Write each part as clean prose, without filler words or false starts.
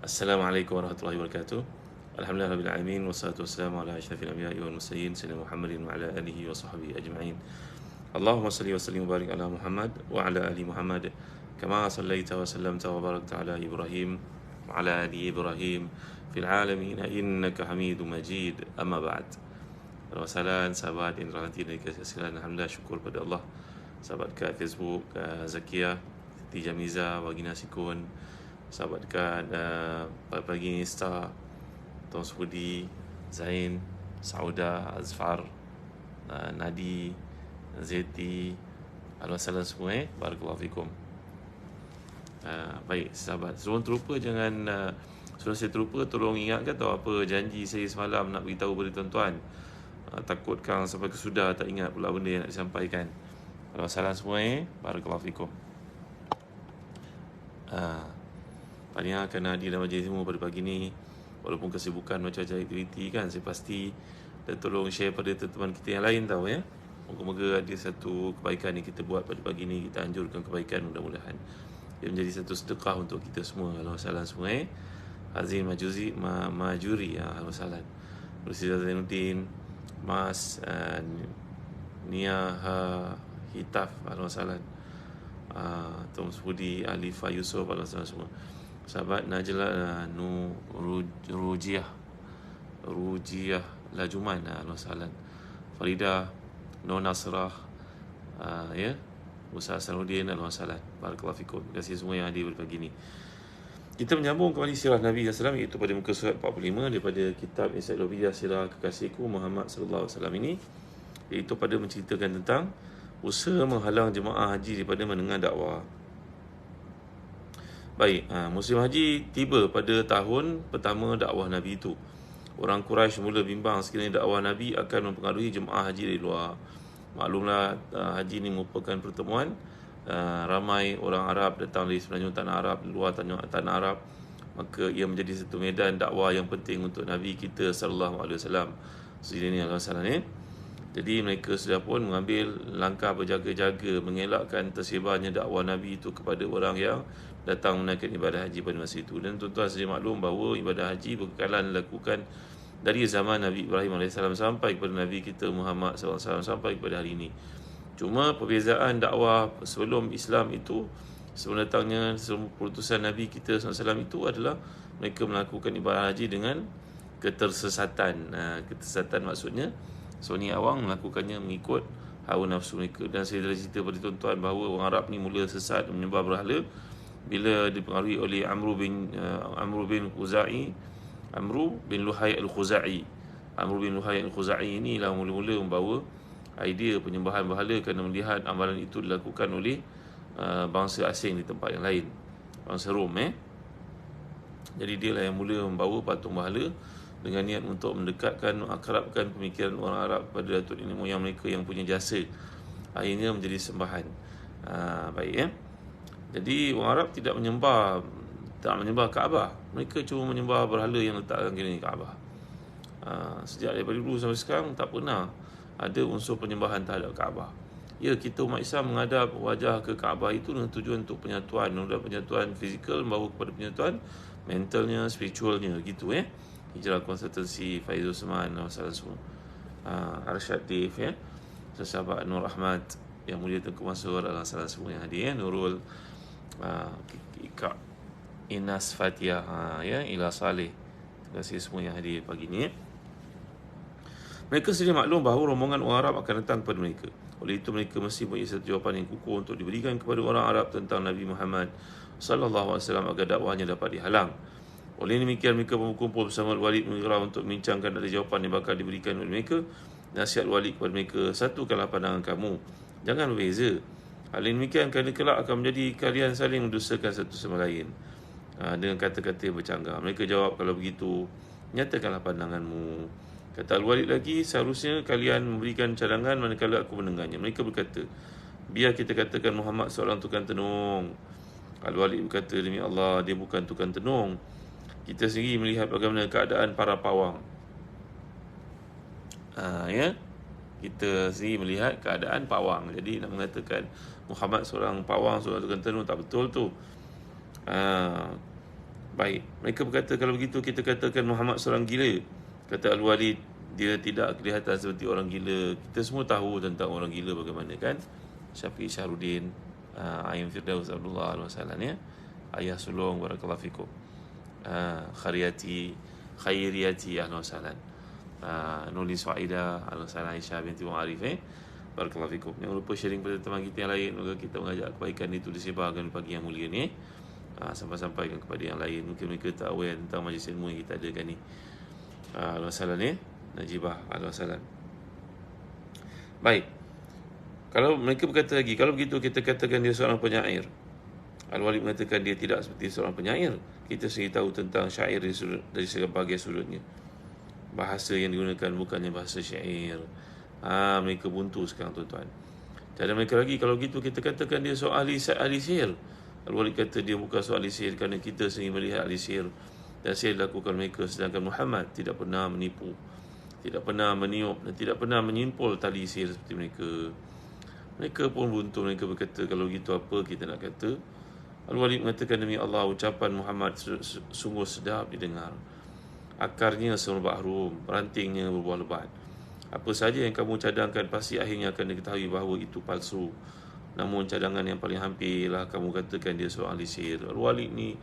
Assalamualaikum warahmatullahi wabarakatuh. Alhamdulillah rabbil alamin wassalatu wassalamu ala asyrafil anbiya'i wal mursalin sayyidina Muhammadin wa ala alihi wa sahbihi ajma'in. Allahumma salli wa sallim wa barik ala Muhammad wa ala ali Muhammad kama sallaita wa sallamta wa barakta ala Ibrahim wa ala ali Ibrahim fil alamin innaka Hamidum Majid. Amma ba'd. Wassalamualaikum sahabat yang dirahmati dan dikasihi sekalian. Alhamdulillah, syukur pada Allah. Sahabat dekat Facebook, Zakia, Siti Jamiza, Wagina Sikun, sahabat dekat pagi Insta, Tuan Sudi, Zain, Sauda, Azfar, Nadi, Zeti, Alhamdulillah semua. Barakallahu fikum. Baik sahabat, sebelum terlupa jangan sebelum saya terlupa, tolong ingatkan tahu apa janji saya semalam nak beritahu kepada tuan-tuan. Takut kang sampai kesudah tak ingat pula benda yang nak disampaikan. Alhamdulillah semua. Barakallahu fikum. Tahniah kerana hadir dalam majlis ilmu pada pagi ni. Walaupun kesibukan macam-macam aktiviti kan, saya pasti dan tolong share pada teman-teman kita yang lain tahu ya. Moga-moga ada satu kebaikan yang kita buat pada pagi ni, kita anjurkan kebaikan, mudah-mudahan ia menjadi satu sedekah untuk kita semua. Alhamdulillah semua. Azim Majuri, alhamdulillah. Bersih Zainuddin, Mas Nia Hitaf, alhamdulillah. Tom Sudi, Alifah Yusof, alhamdulillah semua. Sahabat Najla Rujiah Lajuman, alhamdulillah. Farida Nur Nasrah, ya, Musa Sanuddin, alhamdulillah. Barakallahu fikum. Terima kasih semua yang hadir pada pagi ni. Kita menyambung kembali sirah Nabi SAW, iaitu pada muka surat 45 daripada kitab Ensiklopedia Sirah Kekasihku Muhammad sallallahu alaihi wasallam ini, iaitu pada menceritakan tentang usaha menghalang jemaah haji daripada mendengar dakwah. Baik, musim haji tiba pada tahun pertama dakwah Nabi itu. Orang Quraisy mula bimbang sekiranya dakwah Nabi akan mempengaruhi jemaah haji dari luar. Maklumlah, haji ini merupakan pertemuan ramai orang Arab datang dari semenanjung tanah Arab, luar tanah Arab. Maka ia menjadi satu medan dakwah yang penting untuk Nabi kita sallallahu alaihi wasallam. Sejadinya alhamdulillah ni. Jadi mereka sudah pun mengambil langkah berjaga-jaga mengelakkan tersebarnya dakwah Nabi itu kepada orang yang datang menunaikan ibadah haji pada masa itu. Dan tuan-tuan sedia maklum bahawa ibadah haji berkekalan dilakukan dari zaman Nabi Ibrahim AS sampai kepada Nabi kita Muhammad SAW sampai kepada hari ini. Cuma perbezaan dakwah sebelum Islam itu, sebelum datangnya sebelum perutusan Nabi kita SAW itu adalah mereka melakukan ibadah haji dengan ketersesatan. Ketersesatan maksudnya Sony Awang melakukannya mengikut hawa nafsu mereka. Dan saya dah cerita pada tuan-tuan bahawa orang Arab ni mula sesat menyembah berhala bila dipengaruhi oleh Amru bin Luhai al-Khuzai. Amru bin Luhai al-Khuzai inilah mula-mula membawa idea penyembahan berhala kerana melihat amalan itu dilakukan oleh bangsa asing di tempat yang lain, bangsa Rom. Jadi dia lah yang mula membawa patung berhala dengan niat untuk mendekatkan, mengakrabkan pemikiran orang Arab kepada datuk nenek moyang mereka yang punya jasa. Akhirnya menjadi sembahan. Baik ya. Jadi orang Arab tak menyembah Kaabah. Mereka cuma menyembah berhala yang letak dalam kiri Kaabah. Sejak daripada dulu sampai sekarang tak pernah ada unsur penyembahan terhadap Kaabah. Ya, kita umat Islam menghadap wajah ke Kaabah itu dengan tujuan untuk penyatuan, penyatuan fizikal membawa kepada penyatuan mentalnya, spiritualnya, gitu ya. Hijrah Konsultansi, Faizul Usman, masalah semua. Arsyad Dave ya. Sahabat Nur Ahmad yang mulia Tengku Mansur, salah semua yang hadir ya. Nurul Ika Inas Fatia, ya, Ila Saleh. Terima kasih semua yang hadir pagi ni ya. Mereka sedia maklum bahawa rombongan orang Arab akan datang kepada mereka. Oleh itu mereka mesti mempunyai satu jawapan yang kukuh untuk diberikan kepada orang Arab tentang Nabi Muhammad sallallahu alaihi wasallam agar dakwahnya dapat dihalang. Oleh demikian mereka berkumpul bersama Walid Mughirah untuk membincangkan dari jawapan yang bakal diberikan oleh mereka. Nasihat Walid kepada mereka, satukanlah pandangan kamu, jangan berbeza. Hal ini demikian kerana kelak akan menjadi kalian saling mendustakan satu sama lain dengan kata-kata yang bercanggah. Mereka jawab, kalau begitu nyatakanlah pandanganmu. Kata Al-Walid lagi, seharusnya kalian memberikan cadangan manakala aku mendengarnya. Mereka berkata, biar kita katakan Muhammad seorang tukang tenung. Al-Walid berkata, demi Allah, dia bukan tukang tenung. Kita sendiri melihat bagaimana keadaan para pawang. Ya, kita sendiri melihat keadaan pawang. Jadi nak mengatakan Muhammad seorang pawang, seorang tukang tenung, tak betul tu. Baik, mereka berkata kalau begitu kita katakan Muhammad seorang gila. Kata Al-Walid, dia tidak kelihatan seperti orang gila. Kita semua tahu tentang orang gila bagaimana kan. Syafiq Syahrudin, Aim Firdaus Abdullah Al-Wasalan ya. Ayah sulung barakallahu fikum. Khairiyati Al-Wasalan. Nulis Faida Al-Wasalan Aisyah binti Mu'arif barakallahu fikum. Jangan lupa sharing pada teman kita yang lain. Moga kita mengajak kebaikan itu disebarkan pagi yang mulia ni. Sampai-sampaikan kepada yang lain. Mungkin mereka tak aware tentang majlis ilmu yang kita adakan ni. Al-Wasalan ni Najibah Al-Wasalan. Baik, kalau mereka berkata lagi, kalau begitu kita katakan dia seorang penyair. Al-Walid mengatakan dia tidak seperti seorang penyair. Kita sendiri tahu tentang syair dari sebagai sudutnya. Bahasa yang digunakan bukannya bahasa syair. Mereka buntu sekarang tuan-tuan. Cara mereka lagi, kalau gitu kita katakan dia seorang ahli sihir. Al-Walid kata dia bukan seorang ahli sihir kerana kita sendiri melihat ahli sihir dan sihir dilakukan mereka, sedangkan Muhammad tidak pernah menipu, tidak pernah meniup dan tidak pernah menyimpul tali sihir seperti mereka. Mereka pun buntu. Mereka berkata kalau gitu apa kita nak kata. Al-Walid mengatakan demi Allah, ucapan Muhammad sungguh sedap didengar. Akarnya semerbak harum, rantingnya berbuah lebat. Apa saja yang kamu cadangkan pasti akhirnya akan diketahui bahawa itu palsu. Namun cadangan yang paling hampirlah kamu katakan dia seorang ahli sihir. Al-Walid ni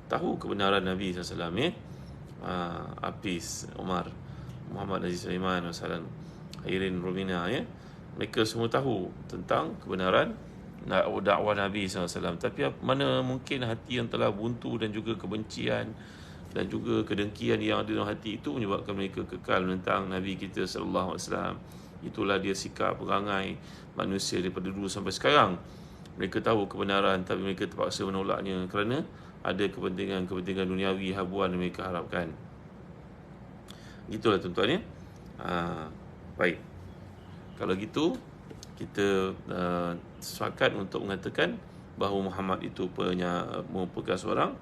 tahu kebenaran Nabi SAW Apis, Umar, Muhammad Aziz Sulaiman Wasallam, Airin Romina mereka semua tahu tentang kebenaran dakwah Nabi SAW. Tapi mana mungkin hati yang telah buntu dan juga kebencian dan juga kedengkian yang ada dalam hati itu menyebabkan mereka kekal menentang Nabi kita SAW. Itulah dia sikap perangai manusia daripada dulu sampai sekarang. Mereka tahu kebenaran tapi mereka terpaksa menolaknya kerana ada kepentingan duniawi habuan yang mereka harapkan. Gitulah tuan-tuan ya. Baik. Kalau gitu kita sepakat untuk mengatakan bahawa Muhammad itu merupakan seorang,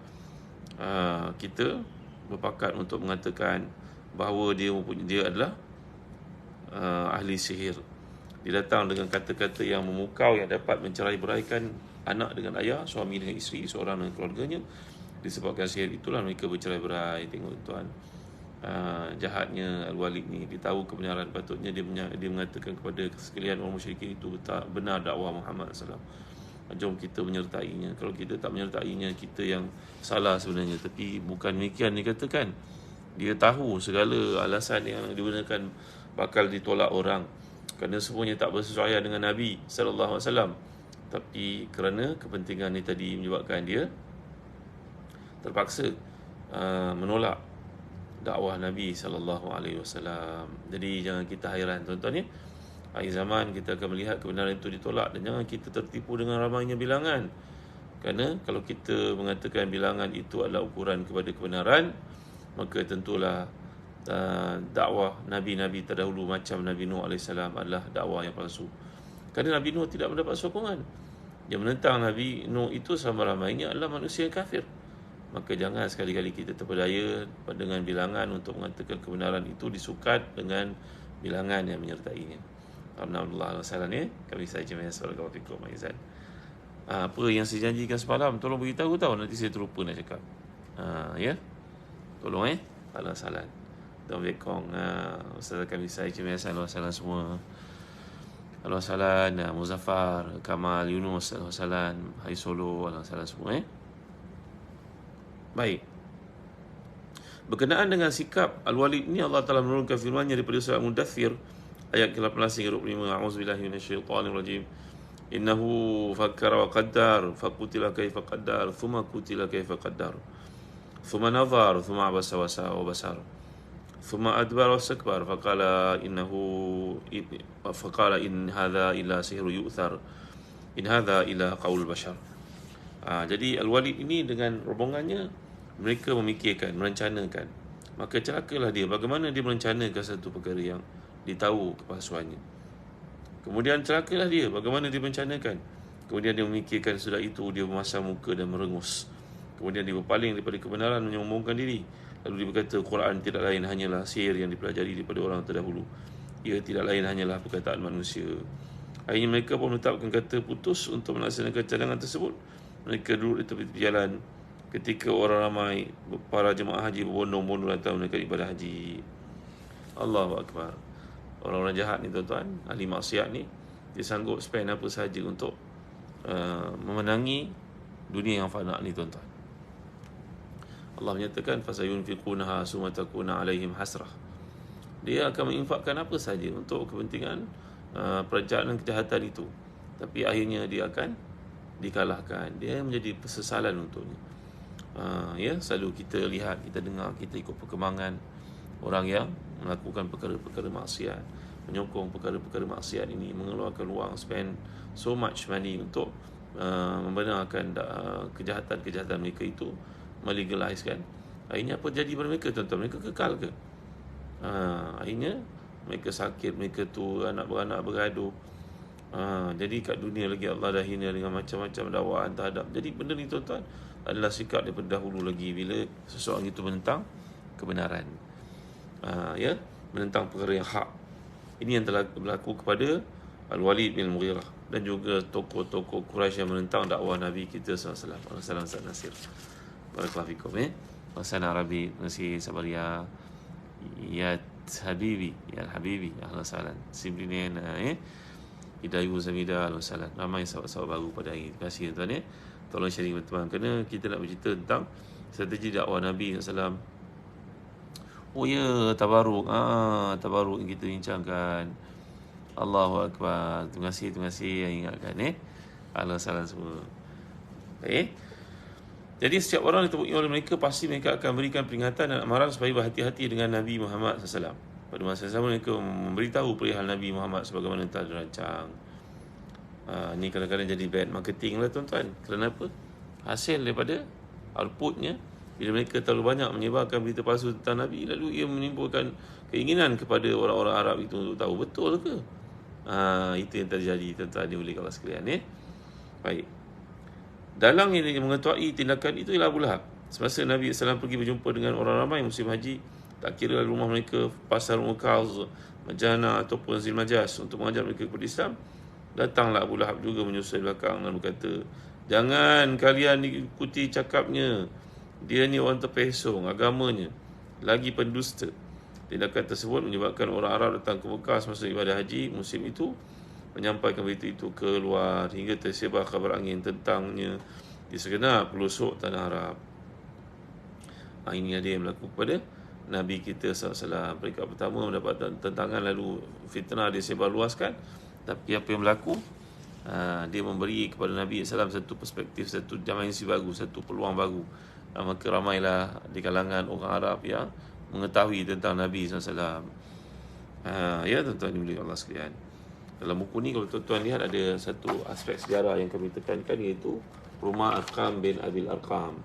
kita berpakat untuk mengatakan bahawa dia adalah ahli sihir. Dia datang dengan kata-kata yang memukau yang dapat mencerai-beraikan anak dengan ayah, suami dengan isteri, seorang dengan keluarganya. Disebabkan sihir itulah mereka bercerai-berai. Tengok tuan, jahatnya Al-Walid ni. Dia tahu kebenaran, patutnya dia mengatakan kepada sekalian orang musyrikin itu tak benar dakwah Muhammad SAW. Jom kita menyertainya. Kalau kita tak menyertainya, kita yang salah sebenarnya. Tapi bukan demikian dikatakan. Dia tahu segala alasan yang digunakan bakal ditolak orang, kerana semuanya tak bersesuaian dengan Nabi SAW. Tapi kerana kepentingan ni tadi menyebabkan dia terpaksa menolak dakwah Nabi SAW. Jadi jangan kita hairan tuan-tuan ya. Akhir zaman kita akan melihat kebenaran itu ditolak, dan jangan kita tertipu dengan ramainya bilangan. Kerana kalau kita mengatakan bilangan itu adalah ukuran kepada kebenaran, maka tentulah dakwah Nabi-Nabi terdahulu macam Nabi Nuh AS adalah dakwah yang palsu. Kerana Nabi Nuh tidak mendapat sokongan. Yang menentang Nabi Nuh itu sama ramainya adalah manusia yang kafir. Maka jangan sekali-kali kita terpedaya dengan bilangan untuk mengatakan kebenaran itu disukat dengan bilangan yang menyertainya. Alhamdulillah Al-Wasalan ya. Kami saja Assalamualaikum warahmatullahi wabarakatuh. Apa yang saya janjikan semalam, tolong beritahu tahu, nanti saya terlupa nak cakap. Ya. Tolong Al-Wasalan. Don't bekong. Ustaz kami saya Al-Wasalan semua. Al-Wasalan, Muzaffar, Kamal, Yunus, Al-Wasalan, Hai Solo, Al-Wasalan semua Baik. Berkenaan dengan sikap Al-Walid ni, Allah Ta'ala menurunkan firman-Nya daripada surah Mudaththir ayat ke-18 hingga 25. A'udzubillahi minasyaitonirrajim. Innahu fakkara wa qaddar faqutila kaifa qaddar thumma qutila kaifa qaddar thumma nazar thumma abasa wa basar thumma adbara wastakbar faqala in hadha illa sihru yu'thar in hadha illa qaul bashar. Jadi Al-Walid ini dengan rombongannya mereka memikirkan, merencanakan. Maka celakalah dia. Bagaimana dia merencanakan satu perkara yang ditahu kepalsuannya. Kemudian celakalah dia. Bagaimana dia merencanakan. Kemudian dia memikirkan, sudah itu dia memasang muka dan merengus. Kemudian dia berpaling daripada kebenaran, menyombongkan diri. Lalu dia berkata, Quran tidak lain hanyalah sihir yang dipelajari daripada orang terdahulu. Ia tidak lain hanyalah perkataan manusia. Akhirnya mereka pun menetapkan kata putus untuk melaksanakan cadangan tersebut. Mereka duduk di tepi jalan ketika orang ramai, para jemaah haji berbondong-bondong datang menunaikan ibadah haji. Allahu Akbar. Orang-orang jahat ni tuan-tuan, ahli maksiat ni, dia sanggup spend apa sahaja untuk memenangi dunia yang fana ni tuan-tuan. Allah menyatakan fasayunfiqunaha summa takuna alaihim hasrah. Dia akan menginfakkan apa saja untuk kepentingan perencanaan kejahatan itu, tapi akhirnya dia akan dikalahkan. Dia menjadi persesalan untuknya. Ya, selalu kita lihat, kita dengar, kita ikut perkembangan orang yang melakukan perkara-perkara maksiat, menyokong perkara-perkara maksiat ini, mengeluarkan wang, spend so much money untuk membenarkan kejahatan-kejahatan mereka itu, melegalize kan. Akhirnya apa jadi pada mereka tuan-tuan? Mereka kekal ke? Akhirnya mereka sakit, mereka tu anak beranak bergaduh. Jadi kat dunia lagi Allah dah hina dengan macam-macam dakwaan terhadap. Jadi benda ni tuan-tuan adalah sikap daripada dahulu lagi, bila seseorang itu menentang kebenaran, ya, menentang perkara yang hak. Ini yang telah berlaku kepada Al-Walid bin Mughirah dan juga tokoh-tokoh Quraisy yang menentang dakwah Nabi kita SAW. Salam Nasir. Barakallahu fikum. Wasana Arabi, masih Sabaria, ya Habibi, ya Habibi, ahlan salam. Simplinen, Hidayu Zamida, ahlan salam. Ramai sahabat-sahabat baru pada hari ini. Terima kasih tuan-tuan. Tolong sharing teman-teman, kerana kita nak bercerita tentang strategi dakwah Nabi SAW. Oh ya, tabaruk. Tabaruk yang kita bincangkan. Allahu Akbar. Terima kasih yang ingatkan. Ahlan salam semua. Jadi setiap orang yang ditemui oleh mereka, pasti mereka akan berikan peringatan dan amaran supaya berhati-hati dengan Nabi Muhammad SAW. Pada masa yang sama mereka memberitahu perihal Nabi Muhammad sebagaimana telah dirancang. Ini kadang-kadang jadi bad marketing lah tuan-tuan. Kerana apa? Hasil daripada outputnya, bila mereka terlalu banyak menyebarkan berita palsu tentang Nabi, lalu ia menimbulkan keinginan kepada orang-orang Arab itu untuk tahu betul ke. Itu yang terjadi tuan-tuan dimulai Allah sekalian. Baik. Dalang yang mengetahui tindakan itu ialah Abu Lahab. Semasa Nabi SAW pergi berjumpa dengan orang ramai musim haji, tak kira rumah mereka, pasar Mukaz, Majana ataupun Zil Majas, untuk mengajar mereka kepada Islam, datanglah Abu Lahab juga menyusul belakang dan berkata, jangan kalian ikuti cakapnya, dia ni orang terpesong agamanya, lagi pendusta. Tindakan tersebut menyebabkan orang Arab datang ke Mekah semasa ibadah haji musim itu, menyampaikan berita itu keluar hingga tersebar kabar angin tentangnya di segenap pelosok tanah Arab. Ini ada yang berlaku kepada Nabi kita SAW. Peringkat pertama mendapat tentangan, lalu fitnah disebar luaskan. Tapi apa yang berlaku? Dia memberi kepada Nabi SAW satu perspektif, satu dimensi baru, satu peluang baru. Maka ramailah di kalangan orang Arab yang mengetahui tentang Nabi SAW. Ya tuan-tuan dimulai Allah sekalian. Dalam buku ni kalau tuan-tuan lihat, ada satu aspek sejarah yang kami tekankan, iaitu rumah Arqam bin Abil Arqam.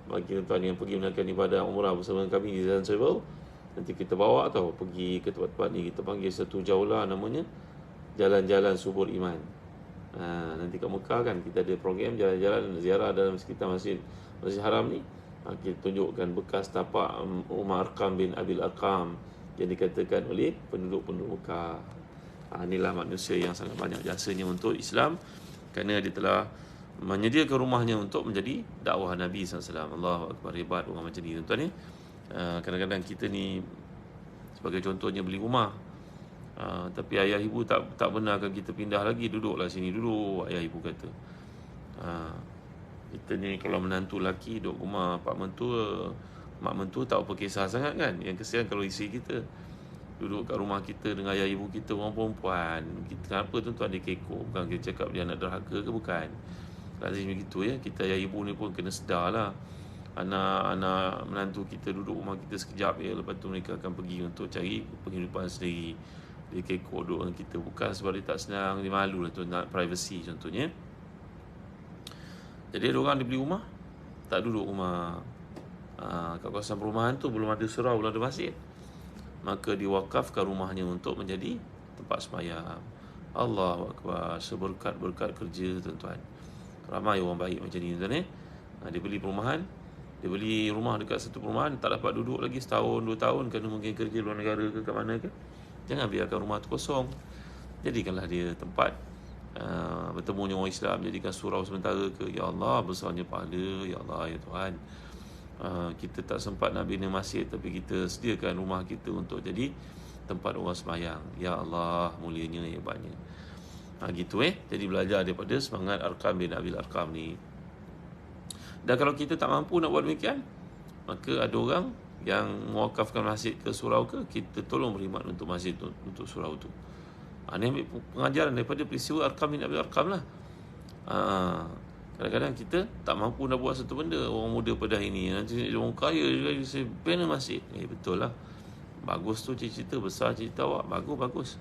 Bagi tuan-tuan yang pergi menunaikan ibadah umrah bersama kami di Zanzibar, nanti kita bawa atau pergi ke tempat-tempat ni, kita panggil satu jaulah namanya Jalan-Jalan Subur Iman. Nanti kat Mekah kan kita ada program jalan-jalan ziarah dalam sekitar Masjid Haram ni. Kita tunjukkan bekas tapak rumah Arqam bin Abil Arqam yang dikatakan oleh penduduk-penduduk Mekah. Inilah manusia yang sangat banyak jasanya untuk Islam, kerana dia telah menyediakan rumahnya untuk menjadi dakwah Nabi SAW. Allahu Akbar, hebat orang macam ni tuan-tuan ni. Kadang-kadang kita ni sebagai contohnya beli rumah, tapi ayah ibu tak benarkan kita pindah lagi, duduklah sini dulu, ayah ibu kata. Kita ni kalau menantu lelaki duduk rumah pak mentua, mak mentua tak apa kisah sangat kan. Yang kesian kalau isteri kita duduk kat rumah kita dengan ayah ibu kita orang perempuan. Kita kenapa tuan-tuan dia kekok? Bukan kita cakap dia anak derhaka ke, bukan. Lazim begitu ya. Kita ayah ibu ni pun kena sedar lah. Anak-anak menantu kita duduk rumah kita sekejap ya, lepas tu mereka akan pergi untuk cari penghidupan sendiri. Dia kekok duduk dengan kita, bukan sebab dia tak senang, dia malu lah tu, nak privacy contohnya. Jadi ada orang dia beli rumah, tak duduk rumah. Kat kawasan perumahan tu belum ada surau, belum ada masjid, maka diwakafkan rumahnya untuk menjadi tempat sembahyang. Allahu Akbar, seberkat-berkat kerja tuan-tuan. Ramai orang baik macam ni tuan-tuan. Dia beli perumahan, dia beli rumah dekat satu perumahan, tak dapat duduk lagi setahun, 2 tahun, kerana mungkin kerja luar negara ke kat mana ke. Jangan biarkan rumah tu kosong. Jadikanlah dia tempat bertemunya orang Islam, jadikan surau sementara ke. Ya Allah, besarnya pahala, Ya Allah, Ya Tuhan. Kita tak sempat nak bina masjid, tapi kita sediakan rumah kita untuk jadi tempat orang sembahyang. Ya Allah, mulianya, hebatnya. Gitu Jadi belajar daripada semangat Arqam bin Abil Arqam ni. Dan kalau kita tak mampu nak buat demikian, maka ada orang yang mewakafkan masjid ke surau ke, kita tolong berkhidmat untuk masjid, untuk surau tu. Ini ambil pengajaran daripada peristiwa Arqam bin Abil Arqam lah. Kadang-kadang kita tak mampu nak buat satu benda. Orang muda pada hari ni, nanti orang kaya juga, saya bina masjid. Betul lah, bagus tu cita-cita besar, cita awak, bagus.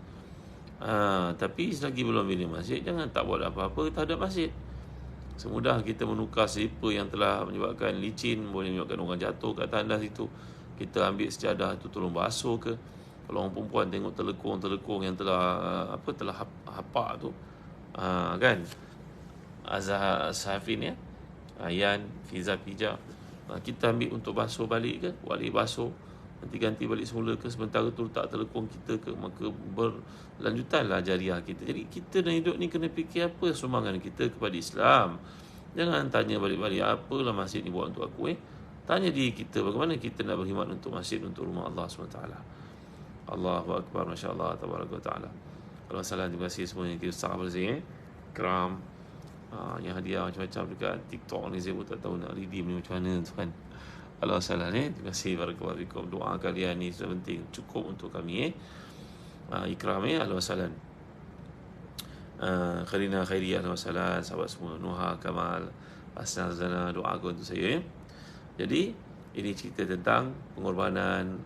Tapi selagi belum bina masjid, jangan tak buat apa-apa terhadap masjid. Semudah kita menukar slipper yang telah menyebabkan licin, boleh menyebabkan orang jatuh kat tandas itu, kita ambil sejadah itu tolong basuh ke. Kalau orang perempuan tengok telekung yang telah telah hapak tu, kan, Azhar Safin Ayan Fiza Pija, kita ambil untuk basuh balik ke, balik basuh, nanti ganti balik semula ke, sementara tu letak telekung kita ke, maka berlanjutanlah jariah kita. Jadi kita dalam hidup ni kena fikir apa sumbangan kita kepada Islam. Jangan tanya balik-balik apalah masjid ni buat untuk aku. Tanya diri kita, bagaimana kita nak berkhidmat untuk masjid, untuk rumah Allah SWT. Allahu Akbar, Masya Allah, Tabaraka Ta'ala. Kalau salah, terima kasih semua yang kita sahabat bersih Keram, yang hadiah macam-macam dekat TikTok ni, saya pun tak tahu nak redeem ni macam mana tuan. Kalau salah terima kasih, barakallahu fikum. Doa kalian ni sudah penting, cukup untuk kami Ikram ahlan wa sahlan. Kharina Khairiyah, ahlan wa sahlan. Sahabat semua, Nuha Kamal Asnal Zana, doa untuk saya Jadi ini cerita tentang pengorbanan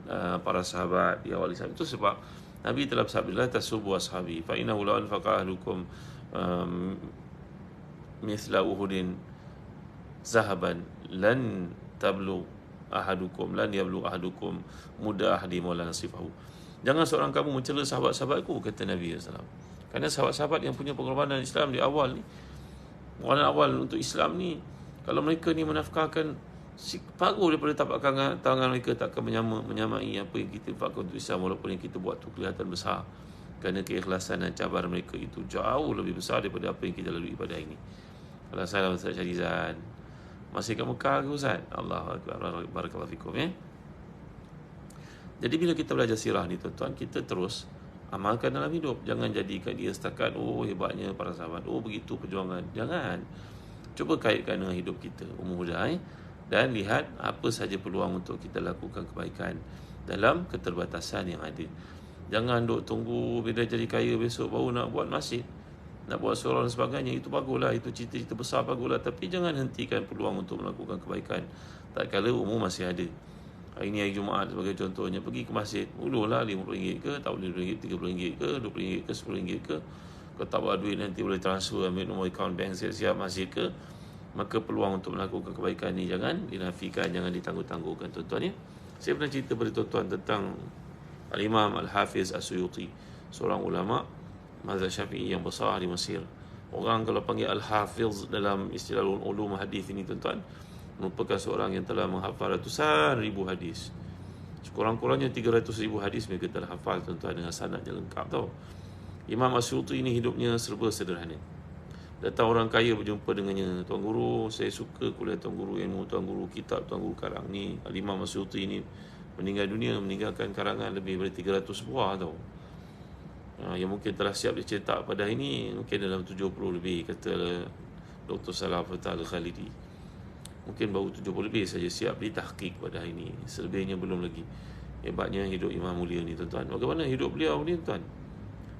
para sahabat di awal Islam. Itu sebab Nabi telah bersabda, la tasubbu ashabi fa innahu la anfaqa ahlukum mithla uhudin zahaban lan yablugh ahadukum muda ahdi maulana sifahu. Jangan seorang kamu mencela sahabat-sahabatku, kata Nabi SAW. Kerana sahabat-sahabat yang punya pengorbanan Islam di awal ni, pengorbanan awal untuk Islam ni, kalau mereka ni menafkahkan paruh daripada tapak tangan mereka, takkan menyamai apa yang kita infakkan untuk Islam, walaupun yang kita buat tu kelihatan besar. Kerana keikhlasan dan cabaran mereka itu jauh lebih besar daripada apa yang kita lalui pada hari ini. Assalamualaikum Ustaz Syarizan. Masih kat Mekah ke Ustaz? Allahu Akbar, barakallahu fikum Jadi bila kita belajar sirah ni tuan-tuan, kita terus amalkan dalam hidup. Jangan jadikan dia setakat hebatnya para sahabat, begitu perjuangan. Jangan. Cuba kaitkan dengan hidup kita, umur dah dan lihat apa saja peluang untuk kita lakukan kebaikan dalam keterbatasan yang ada. Jangan duk tunggu bila jadi kaya besok baru nak buat masjid, nak buat surau dan sebagainya. Itu baguslah, itu cita-cita besar, baguslah. Tapi jangan hentikan peluang untuk melakukan kebaikan tak kala umur masih ada. Hari ni hari Jumaat sebagai contohnya, pergi ke masjid, mulalah RM50 ke, tak boleh RM20, RM30 ke, RM20 ke, RM10 ke. Kalau tak buat duit nanti boleh transfer, ambil nombor akaun bank siap-siap masjid ke. Maka peluang untuk melakukan kebaikan ni jangan dinafikan, jangan ditangguh-tangguhkan tuan-tuan Saya pernah cerita pada tuan-tuan tentang Al-Imam Al-Hafiz As-Suyuti, seorang ulama mazhab Syafi'i yang besar di Mesir. Orang kalau panggil Al-Hafiz dalam istilah ulum hadis ini tuan-tuan, merupakan seorang yang telah menghafal ratusan ribu hadis. Sekurang-kurangnya 300,000 hadis mereka telah hafal tuan-tuan, dengan sanad yang lengkap tau. Imam As-Suyuti ini hidupnya serba sederhana. Datang orang kaya berjumpa dengannya, Tuan Guru, saya suka kuliah Tuan Guru ilmu, Tuan Guru kitab, Tuan Guru karang ni. Al-Imam As-Suyuti ini meninggal dunia, meninggalkan karangan lebih dari 300 buah tau. Yang mungkin telah siap dicetak pada hari ini mungkin dalam 70 lebih, kata Dr. Salah Fatah Al-Khalidi. Mungkin baru 70 lebih saja siap ditahqiq pada hari ini, selebihnya belum lagi. Hebatnya hidup Imam Mulia ni tuan-tuan. Bagaimana hidup beliau ni tuan?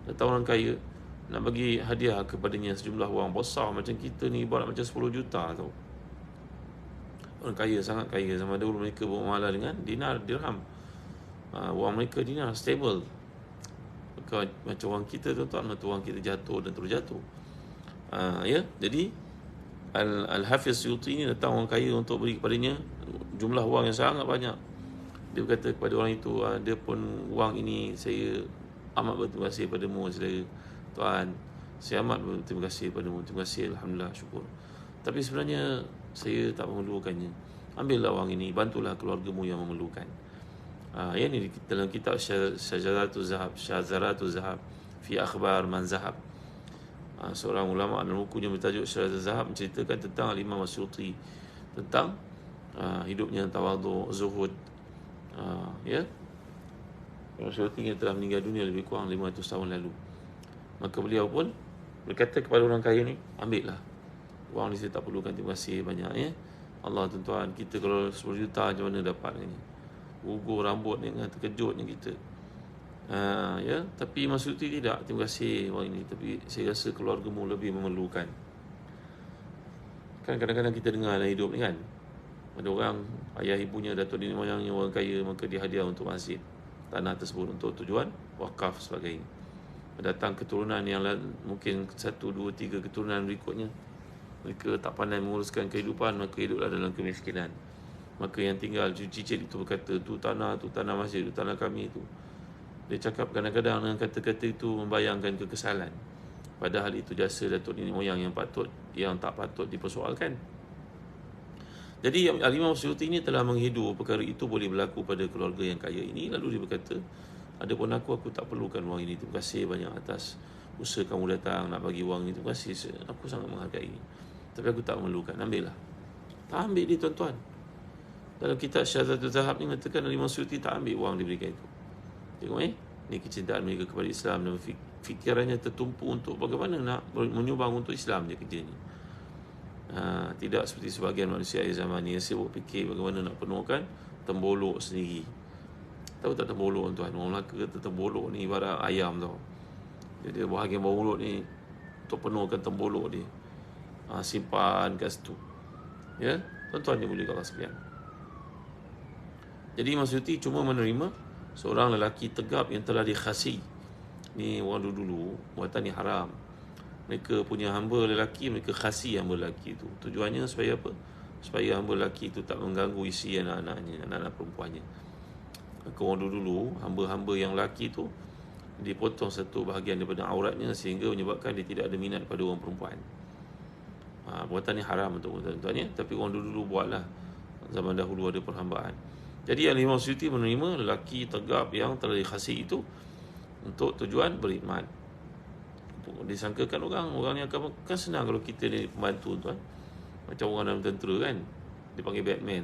Datang orang kaya nak bagi hadiah kepadanya sejumlah wang besar, macam kita ni ibarat macam 10 juta tau. Orang kaya, sangat kaya. Zaman dahulu mereka bermuamalah dengan dinar, dirham. Wang mereka dinar, stable. Macam wang kita tuan-tuan, mata wang kita jatuh dan terus jatuh. Jadi Al-Hafiz Suyuti ni datang orang kaya untuk beri kepadanya jumlah wang yang sangat banyak. Dia berkata kepada orang itu, dia pun wang ini saya amat berterima kasih padamu saudara. Tuan, saya amat berterima kasih padamu. Terima kasih, Alhamdulillah, syukur. Tapi sebenarnya saya tak memerlukannya. Ambillah wang ini, bantulah keluargamu yang memerlukan. Yang ini dalam kitab Syazaratul Zahab fi akhbar man zahab. Seorang ulama dalam bukunya bertajuk Syaratul Zahab menceritakan tentang Al-Imam Asyuti, tentang hidupnya tawadhu, zuhud. Ya, Imam Asyuti yang telah meninggal dunia lebih kurang 500 tahun lalu. Maka beliau pun berkata kepada orang kaya ni, ambillah wang ni, saya tak perlukan, terima kasih banyak ya. Allah tuan-tuan, kita kalau 10 juta macam mana dapat ni? Gugur rambut ni kan, terkejutnya kita. Ya, tapi Imam Asyuti tidak, terima kasih wang ini, tapi saya rasa keluargamu lebih memerlukan. Kan kadang-kadang kita dengar dalam hidup ni kan, ada orang ayah ibunya, datuk nenek moyangnya orang kaya, maka dia hadiah untuk masjid tanah tersebut untuk tujuan wakaf sebagainya. Datang keturunan yang mungkin 1, 2, 3 keturunan berikutnya, mereka tak pandai menguruskan kehidupan, maka hiduplah dalam kemiskinan. Maka yang tinggal cicit itu berkata, tu tanah masjid, tu tanah kami itu. Dia cakap kadang-kadang dengan kata-kata itu membayangkan kekesalan, padahal itu jasa datuk nenek moyang yang tak patut dipersoalkan. Jadi Al-Imam Asyuti ini telah menghidu perkara itu boleh berlaku pada keluarga yang kaya ini. Lalu dia berkata, adapun aku tak perlukan wang ini, terima kasih banyak atas usaha kamu datang nak bagi wang ini, terima kasih, aku sangat menghargai, tapi aku tak memerlukan, ambillah. Tak ambil dia tuan-tuan. Dalam kitab Syaratul Zahab ni mengatakan Al-Imam Asyuti tak ambil wang diberikan itu. Tengok ni kecintaan mereka kepada Islam, dan fikirannya tertumpu untuk bagaimana nak menyumbang untuk Islam dia kerjanya. Tidak seperti sebahagian manusia akhir zaman ni yang sibuk fikir bagaimana nak penuhkan tembolok sendiri. Tahu tak tembolok tuan? Orang Melaka kata tembolok ni ibarat ayam tau. Jadi bahagian bawah mulut ni untuk penuhkan tembolok dia, simpan kat situ. Ya, tuan-tuan dia boleh kalau sekalian. Jadi Imam Asyuti cuma menerima seorang lelaki tegap yang telah dikhasi. Ni orang dulu buatan ni haram. Mereka punya hamba lelaki, mereka khasi hamba lelaki itu. Tujuannya supaya apa? Supaya hamba lelaki itu tak mengganggu isi anak-anaknya, anak-anak perempuannya. Maka orang dulu, hamba-hamba yang lelaki itu dipotong satu bahagian daripada auratnya, sehingga menyebabkan dia tidak ada minat pada orang perempuan. Buatan ni haram untuk tuan-tuan ya, tapi orang dulu buatlah. Zaman dahulu ada perhambaan. Jadi Al-Imam Asyuti menerima lelaki tegap yang telah dikhasi itu untuk tujuan berkhidmat. Disangkakan orang ni akan kan senang kalau kita ni pembantu tuan, macam orang dalam tentera kan, dia panggil Batman.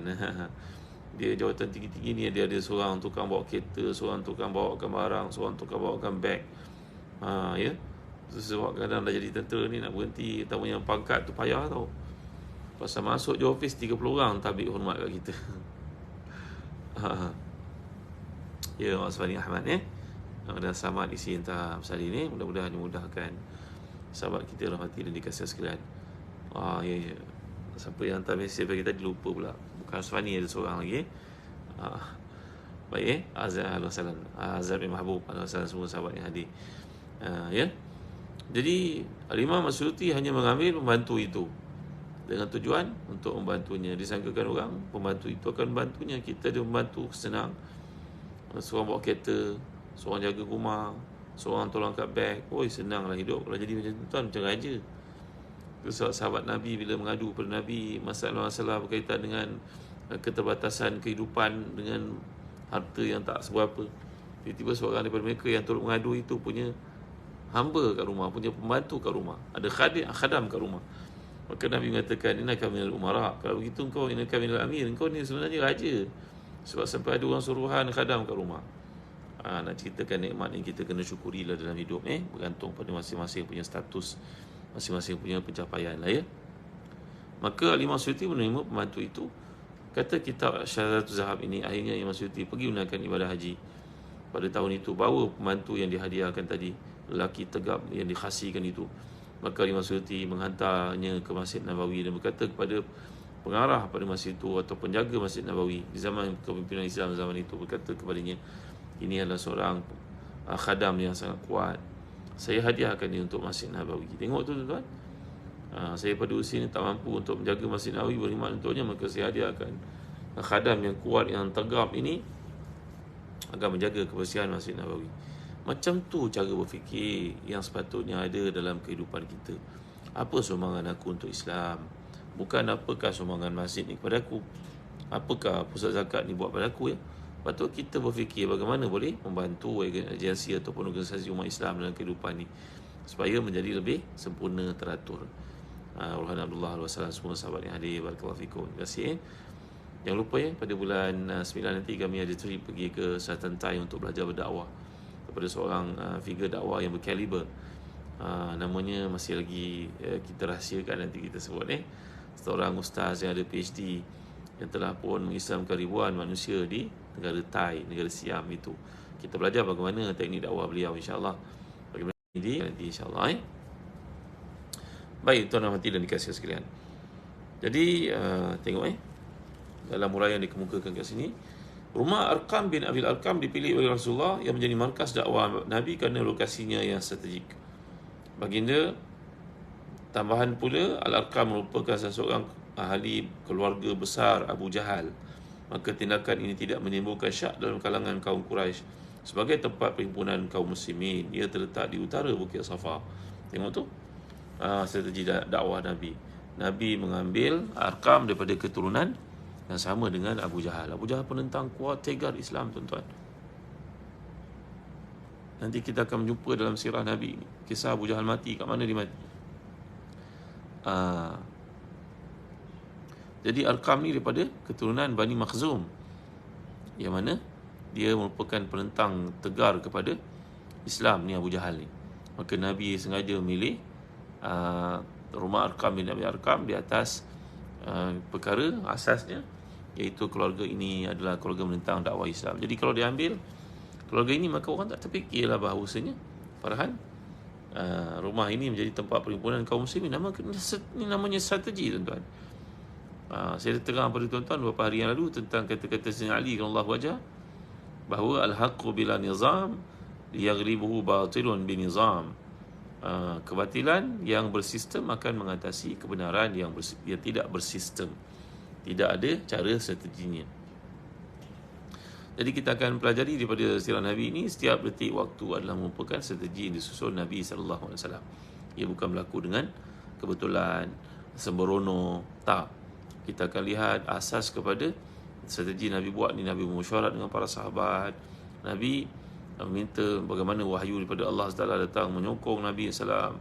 Dia jawatan tinggi-tinggi ni, dia ada seorang tukang bawa kereta, seorang tukang bawakan barang, seorang tukang bawakan beg. Ya, sebab kadang dah jadi tentera ni nak berhenti tamu yang pangkat tu payah tau. Pasal masuk je office 30 orang tabik hormat kat kita. Ya, Mak Safani Ahmad dan selamat isi entah pasal ini. Mudah-mudahan dimudahkan sahabat kita rahmati dan dikasihi sekalian. Ya. Siapa yang hantar mesej bagi tadi lupa pula. Bukan Safani, ada seorang lagi. Baik Azhar, halo salam. Azhar bin Mahbub, halo salam semua sahabat yang hadir. Ya. Jadi Al-Imam Asyuti hanya mengambil pembantu itu dengan tujuan untuk membantunya. Disangkakan orang pembantu itu akan membantunya. Kita ada pembantu senang, seorang bawa kereta, seorang jaga rumah, seorang tolong kat beg. Senanglah hidup. Kalau jadi macam tu tuan, macam raja. Tu sahabat Nabi bila mengadu kepada Nabi masalah-masalah berkaitan dengan keterbatasan kehidupan dengan harta yang tak seberapa, tiba-tiba seorang daripada mereka yang turut mengadu itu punya hamba kat rumah, punya pembantu kat rumah, ada khadam kat rumah. Maka Nabi mengatakan, innaka minal umara, kalau begitu engkau innaka minal amir, engkau ni sebenarnya raja, sebab sampai ada orang suruhan khadam kat rumah. Nak ceritakan nikmat ni kita kena syukurilah dalam hidup, bergantung pada masing-masing punya status, masing-masing punya pencapaian lah ya. Maka Al-Imam Asyuti menerima pembantu itu. Kata kitab Syaratul Zahab ini, akhirnya Imam Asyuti pergi menunaikan ibadah haji pada tahun itu, bawa pembantu yang dihadiahkan tadi, lelaki tegap yang dikhasikan itu. Maka Imam Asyuti menghantarnya ke Masjid Nabawi dan berkata kepada pengarah pada masjid itu atau penjaga Masjid Nabawi di zaman kepimpinan Islam zaman itu, berkata kepadanya, ini adalah seorang khadam yang sangat kuat, saya hadiahkan dia untuk Masjid Nabawi. Tengok tu tuan-tuan, saya pada usia ni tak mampu untuk menjaga Masjid Nabawi, berkhidmat untuknya, maka saya hadiahkan khadam yang kuat, yang tegap ini akan menjaga kebersihan Masjid Nabawi. Macam tu cara berfikir yang sepatutnya ada dalam kehidupan kita. Apa sumbangan aku untuk Islam? Bukan apakah sumbangan masjid ni kepada aku, apakah pusat zakat ni buat pada aku ya. Patut kita berfikir bagaimana boleh membantu agensi ataupun organisasi umat Islam dalam kehidupan ni. supaya menjadi lebih sempurna, teratur. Rohan Abdullah Al-Wasalam, semua sahabat yang hadir, barakallahu fikum. Terima kasih. Jangan lupa pada bulan 9 nanti kami ada trip pergi ke Selatan Thai untuk belajar berdakwah kepada seorang figure dakwah yang berkaliber. Namanya masih lagi kita rahsiakan, nanti kita sebut seorang ustaz yang ada PhD yang telah pun mengislamkan ribuan manusia di negara Thai, negara Siam itu. Kita belajar bagaimana teknik dakwah beliau, insya-Allah. Bagaimana ini nanti insya-Allah. Baik, tuan-tuan hati dan dikasihi sekalian. Jadi tengok dalam huraian yang dikemukakan kat sini, rumah Arqam bin Abil Arqam dipilih oleh Rasulullah yang menjadi markas dakwah Nabi kerana lokasinya yang strategik. Baginda tambahan pula, Al-Arqam merupakan seseorang ahli keluarga besar Abu Jahal. Maka tindakan ini tidak menimbulkan syak dalam kalangan kaum Quraisy. Sebagai tempat perhimpunan kaum muslimin, ia terletak di utara Bukit Safa. Tengok tu strategi dakwah Nabi. Nabi mengambil Arqam daripada keturunan yang sama dengan Abu Jahal. Abu Jahal penentang kuat tegar Islam, tuan-tuan. Nanti kita akan menjumpa dalam sirah Nabi kisah Abu Jahal mati, kat mana dia mati. Jadi Arqam ni daripada keturunan Bani Makhzum, yang mana dia merupakan penentang tegar kepada Islam ni, Abu Jahal ni. Maka Nabi sengaja memilih rumah Arqam bin Abi Arqam di atas perkara asasnya, iaitu keluarga ini adalah keluarga menentang dakwah Islam. Jadi kalau dia ambil keluarga ini, maka orang tak terfikirlah bahawasanya Farhan, rumah ini menjadi tempat perhimpunan kaum muslimin. Ini namanya strategi, tuan-tuan. Saya terang pada tuan-tuan beberapa hari yang lalu tentang kata-kata Sayyidina Ali radhiyallahu wajah, bahawa al-haqqu bila nizam yaghribuhu batilun binizam. Kebatilan yang bersistem akan mengatasi kebenaran yang tidak bersistem. Tidak ada cara strateginya. Jadi kita akan pelajari daripada sirah Nabi ini, setiap detik waktu adalah merupakan strategi yang disusun Nabi SAW. Ia bukan berlaku dengan kebetulan, sembrono, tak. Kita akan lihat asas kepada strategi Nabi buat ni. Nabi bermesyuarat dengan para sahabat. Nabi meminta bagaimana wahyu daripada Allah SWT datang menyokong Nabi SAW.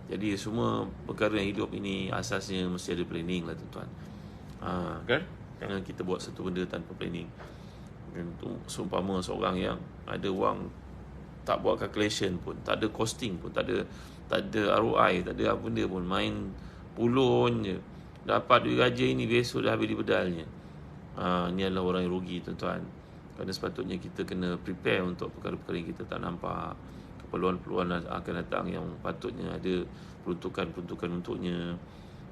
Jadi semua perkara yang hidup ini asasnya mesti ada planning lah, tuan-tuan. Kan? Jangan kita buat satu benda tanpa planning. Untuk seumpama seorang yang ada wang, tak buat calculation pun, tak ada costing pun, tak ada ROI, tak ada apa benda pun, main pulun je, dapat duit gaji ini, besok dah habis di bedalnya. Ni adalah orang yang rugi, tuan-tuan. Kerana sepatutnya kita kena prepare untuk perkara-perkara yang kita tak nampak, keperluan-keperluan akan datang yang patutnya ada peruntukan-peruntukan untuknya,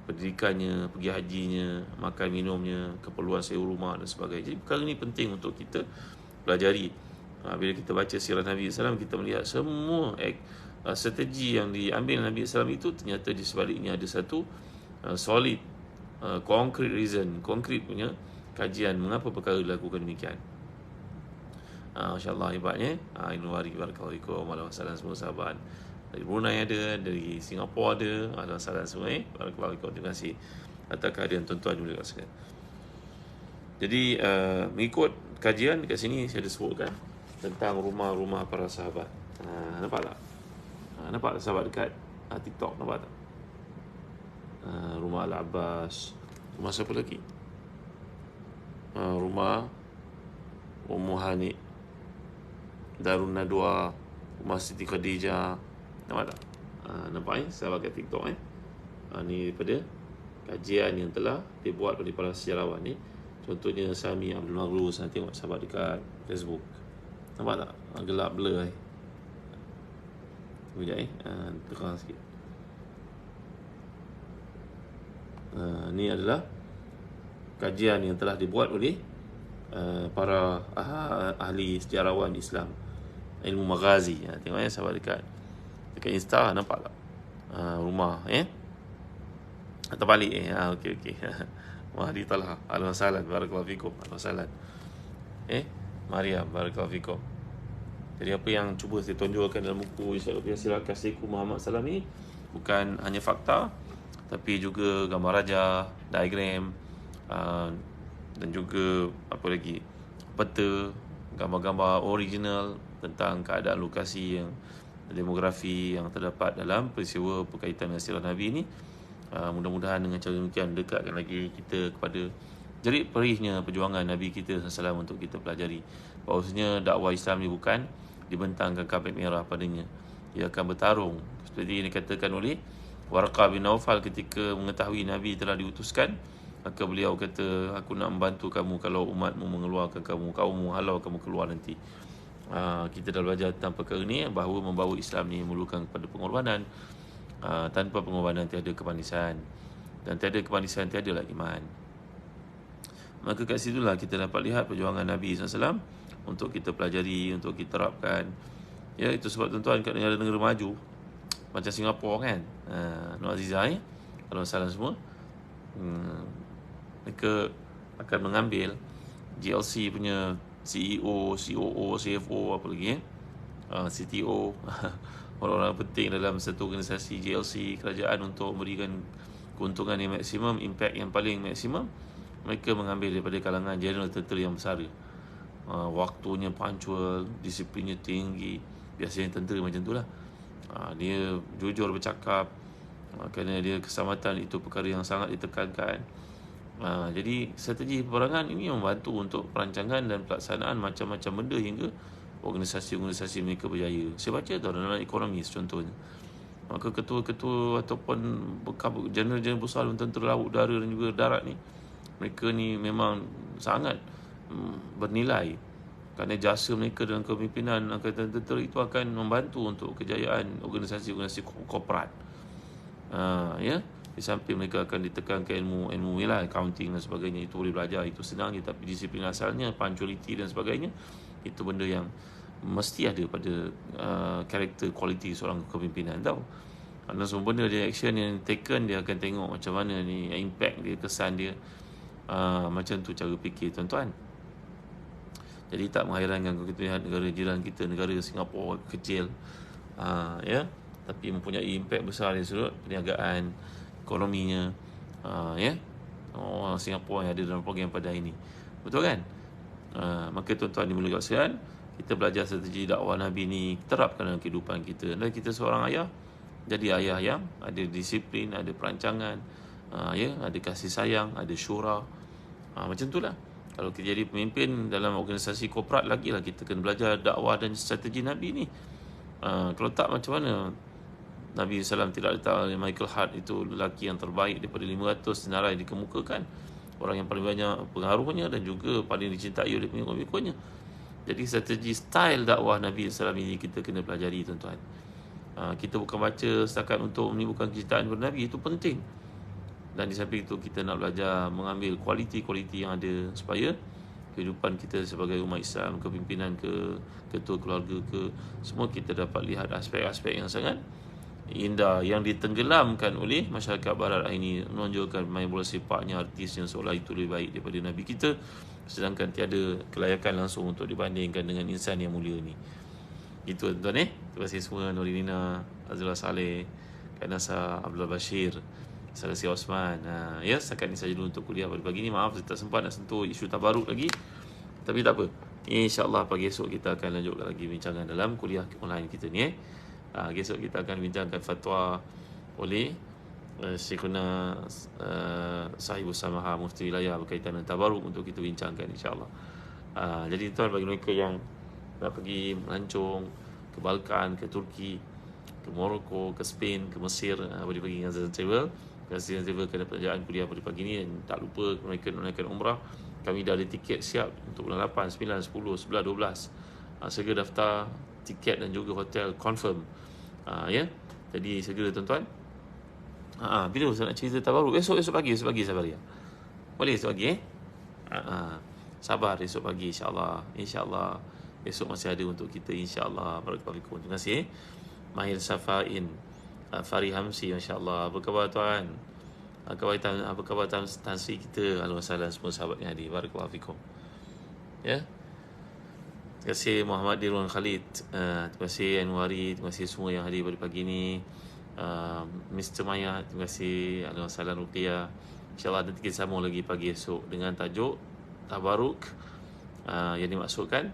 pendidikannya, pergi hajinya, makan minumnya, keperluan sewa rumah dan sebagainya. Jadi perkara ini penting untuk kita pelajari. Bila kita baca sirah Nabi SAW, kita melihat semua strategi yang diambil Nabi SAW itu, ternyata di sebaliknya ada satu solid, concrete reason, konkret punya kajian mengapa perkara dilakukan demikian. InsyaAllah hebatnya. Inwari barakallahu fikum, waalaikumsalam semua sahabat. Dari Brunei ada, dari Singapura ada, ada salam semua. Barakallahu fikum. Terima kasih atas kehadiran tuan-tuan juga sekalian. Jadi mengikut kajian dekat sini saya ada sebutkan tentang rumah-rumah para sahabat. Nampak tak? Nampak tak sahabat dekat TikTok? Nampak tak? Rumah Al-Abbas. Rumah siapa lagi? Rumah Ummu Hani, Darun Nadwa, Rumah Siti Khadijah. Nampak tak? Nampak sahabat kat TikTok ni daripada kajian yang telah dibuat oleh para sejarawan ni. Contohnya Sami Abdul Maghrus. Nanti tengok sahabat dekat Facebook. Nampak tak? Gelap blur Sekejap terang sikit. Ni adalah kajian yang telah dibuat oleh para ahli sejarawan Islam, ilmu maghazi. Tengok sahabat dekat Insta, nampak tak? Rumah atau balik okey. Mahdi Talha, alhamdulillah, barakallahu fikum, alhamdulillah. Mariam, barakallahu fikum. Jadi apa yang cuba saya tonjolkan dalam buku Sirah Kasihku Muhammad SAW ni bukan hanya fakta, tapi juga gambar raja, diagram, dan juga apa lagi, peta, gambar-gambar original tentang keadaan lokasi yang demografi yang terdapat dalam peristiwa berkaitan dengan sirah Nabi ini. Mudah-mudahan dengan cara demikian dekatkan lagi kita kepada jerit perihnya perjuangan Nabi kita SAW untuk kita pelajari bahawasanya dakwah Islam ni bukan dibentangkan kapet merah padanya. Ia akan bertarung seperti yang dikatakan oleh Warqah bin Naufal ketika mengetahui Nabi telah diutuskan, maka beliau kata, aku nak membantu kamu kalau umatmu mengeluarkan kamu, kaummu halau kamu keluar nanti. Kita dah belajar tentang perkara ni, bahawa membawa Islam ni memerlukan kepada pengorbanan. Tanpa pengorbanan tiada kemanisan, dan tiada kemanisan tiadalah iman. Maka kat situlah kita dapat lihat perjuangan Nabi SAW untuk kita pelajari, untuk kita terapkan. Ya, itu sebab tuan-tuan kat negara-negara maju macam Singapura kan, Nur Azizah kalau salah semua, mereka akan mengambil GLC punya CEO, COO, CFO, apa lagi CTO orang-orang penting dalam satu organisasi GLC kerajaan untuk memberikan keuntungan yang maksimum, impact yang paling maksimum. Mereka mengambil daripada kalangan general tentera yang besar. Waktunya punctual, disiplinnya tinggi. Biasanya tentera macam tu lah. Dia jujur bercakap, kerana dia keselamatan itu perkara yang sangat ditekankan. Jadi strategi peperangan ini membantu untuk perancangan dan pelaksanaan macam-macam benda hingga organisasi-organisasi mereka berjaya. Saya baca tau dalam ekonomi contohnya, maka ketua-ketua ataupun jeneral-jeneral besar tentera laut, udara dan juga darat ni, mereka ni memang sangat bernilai, kerana jasa mereka dalam kepimpinan angkatan tentera itu akan membantu untuk kejayaan organisasi-organisasi korporat. Ya, di samping mereka akan ditekankan ilmu lah, accounting dan sebagainya, itu boleh belajar, itu senang je. Tapi disiplin asalnya, punctuality dan sebagainya, itu benda yang mesti ada pada karakter quality seorang kepimpinan tau. Kerana semua benda dia, action yang taken, dia akan tengok macam mana ni impact dia, kesan dia. Macam tu cara fikir tuan-tuan. Jadi tak menghairankan kalau kita lihat negara jiran kita, negara Singapura kecil, ya, tapi mempunyai impact besar dari sudut perniagaan, ekonominya, ya. Orang Singapura yang ada dalam program pada ini, betul kan? Maka tuan-tuan dimulakan sekalian, kita belajar strategi dakwah Nabi ni, terapkan dalam kehidupan kita. Dan kita seorang ayah, jadi ayah yang ada disiplin, ada perancangan, ya, ada kasih sayang, ada syura. Macam itulah. Kalau kita jadi pemimpin dalam organisasi korporat, lagilah kita kena belajar dakwah dan strategi Nabi ni. Kalau tak, macam mana Nabi SAW tidak letak Michael Hart itu lelaki yang terbaik daripada 500 senarai dikemukakan, orang yang paling banyak pengaruhnya dan juga paling dicintai oleh pengikut-pengikutnya. Jadi strategi style dakwah Nabi SAW ini kita kena pelajari tuan-tuan. Kita bukan baca setakat untuk menimbulkan kecintaan kepada Nabi, itu penting. Dan di samping itu kita nak belajar mengambil kualiti-kualiti yang ada, supaya kehidupan kita sebagai umat Islam, kepimpinan ke, ketua keluarga ke, semua kita dapat lihat aspek-aspek yang sangat indah yang ditenggelamkan oleh masyarakat barat hari ini, menonjolkan main bola sepaknya, artisnya, seolah itu lebih baik daripada Nabi kita, sedangkan tiada kelayakan langsung untuk dibandingkan dengan insan yang mulia ni. Itu tuan-tuan. Terima kasih semua. Nurinina, Azrul Saleh, Kak Nasa, Abdul Bashir, Salasi Osman. Ya, setakat ni saja dulu untuk kuliah pada pagi ni. Maaf saya tak sempat nak sentuh isu tabaruk lagi, tapi tak apa, InsyaAllah pagi esok kita akan lanjutkan lagi bincangan dalam kuliah online kita ni. Esok kita akan bincangkan fatwa oleh Syekhuna Sahibus Samaha Mufti Wilayah berkaitan dengan tabaruk, untuk kita bincangkan insyaAllah. Jadi tuan, bagi mereka yang nak pergi melancong ke Balkan, ke Turki, ke Morocco, ke Spain, ke Mesir, boleh pergi dengan Zazan Travel. Zazan Travel kerana pekerjaan kuliah pada pagi ni. Dan tak lupa mereka menunaikan umrah, kami dah ada tiket siap untuk bulan 8, 9, 10, 11, 12. Segera daftar tiket dan juga hotel confirm. Ya, jadi segera tuan-tuan. Bila saya nak cerita tabaruk? Esok pagi sabar ya. Boleh esok pagi sabar, esok pagi insyaAllah esok masih ada untuk kita insyaAllah. Barakallahu. Terima kasih. Mahir Safain, Fari Hamsi, masya-Allah. Apa khabar tuan? Apa khabar Tan Sri kita? Alhamdulillah, semua sahabat yang hadir. Barakallahu fikum. Ya. Terima kasih Muhammad Dirwan Khalid. Terima kasih Anwari, terima kasih semua yang hadir pada pagi ni. Mr. Maya, terima kasih. Alhamdulillah, Ruqiyah. InsyaAllah nanti kita sambung lagi pagi esok dengan tajuk tabaruk, yang dimaksudkan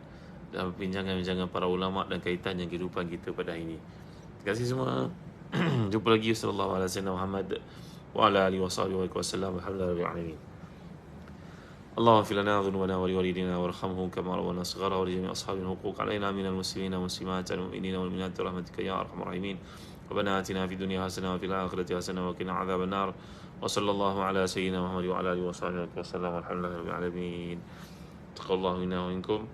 dalam bincangan-bincangan para ulama dan kaitannya kehidupan kita pada hari ini. Terima kasih semua. Jumpa lagi. Sallallahu alaihi wasallam Muhammad wa ala alihi wasallam. Alhamdulillah rabbil alamin. اللهم اغفر لنا ذنوبنا ولوالدينا وارحمهم كما ربونا صغارا ولجميع اصحاب الحقوق علينا من المسلمين والمسلمات والمؤمنين والمؤمنات برحمتك يا ارحم الراحمين. ربنا اتنا في الدنيا حسنه وفي الاخره حسنه وقنا عذاب النار. وصلى الله على سيدنا محمد وعلى اله وصحبه وسلم. والحمد لله رب العالمين. Taqallahu minna wa minkum.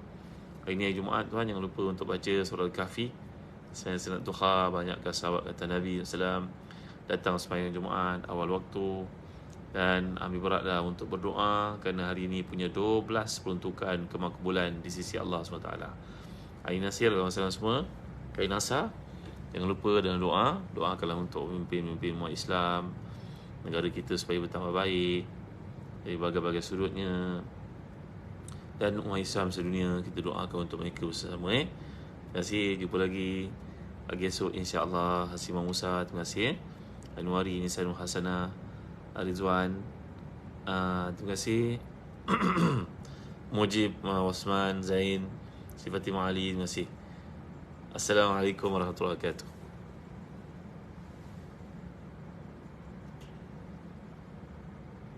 Hari ni hari Jumaat tuan, jangan lupa untuk baca surah Al-Kahfi. Saya senat duha, banyakkan sahabat kata Nabi SAW, datang sembahyang Jumaat awal waktu, dan ambil beratlah untuk berdoa kerana hari ini punya 12 peruntukan kemakbulan di sisi Allah SWT. Hari Nasir kawan-kawan semua, hari Nasar, jangan lupa dengan doa. Doakanlah untuk pemimpin-pemimpin umat Islam, negara kita supaya bertambah baik dari berbagai-bagai sudutnya, dan umat Islam sedunia. Kita doakan untuk mereka bersama. Terima kasih. Jumpa lagi pagi esok insya-Allah. Hasimah Musa, terima kasih. Anwari, Nisanul Hasanah, Rizwan, terima kasih. Mujib, Wasman, Zain, Fatimah Ali, terima kasih. Assalamualaikum warahmatullahi wabarakatuh.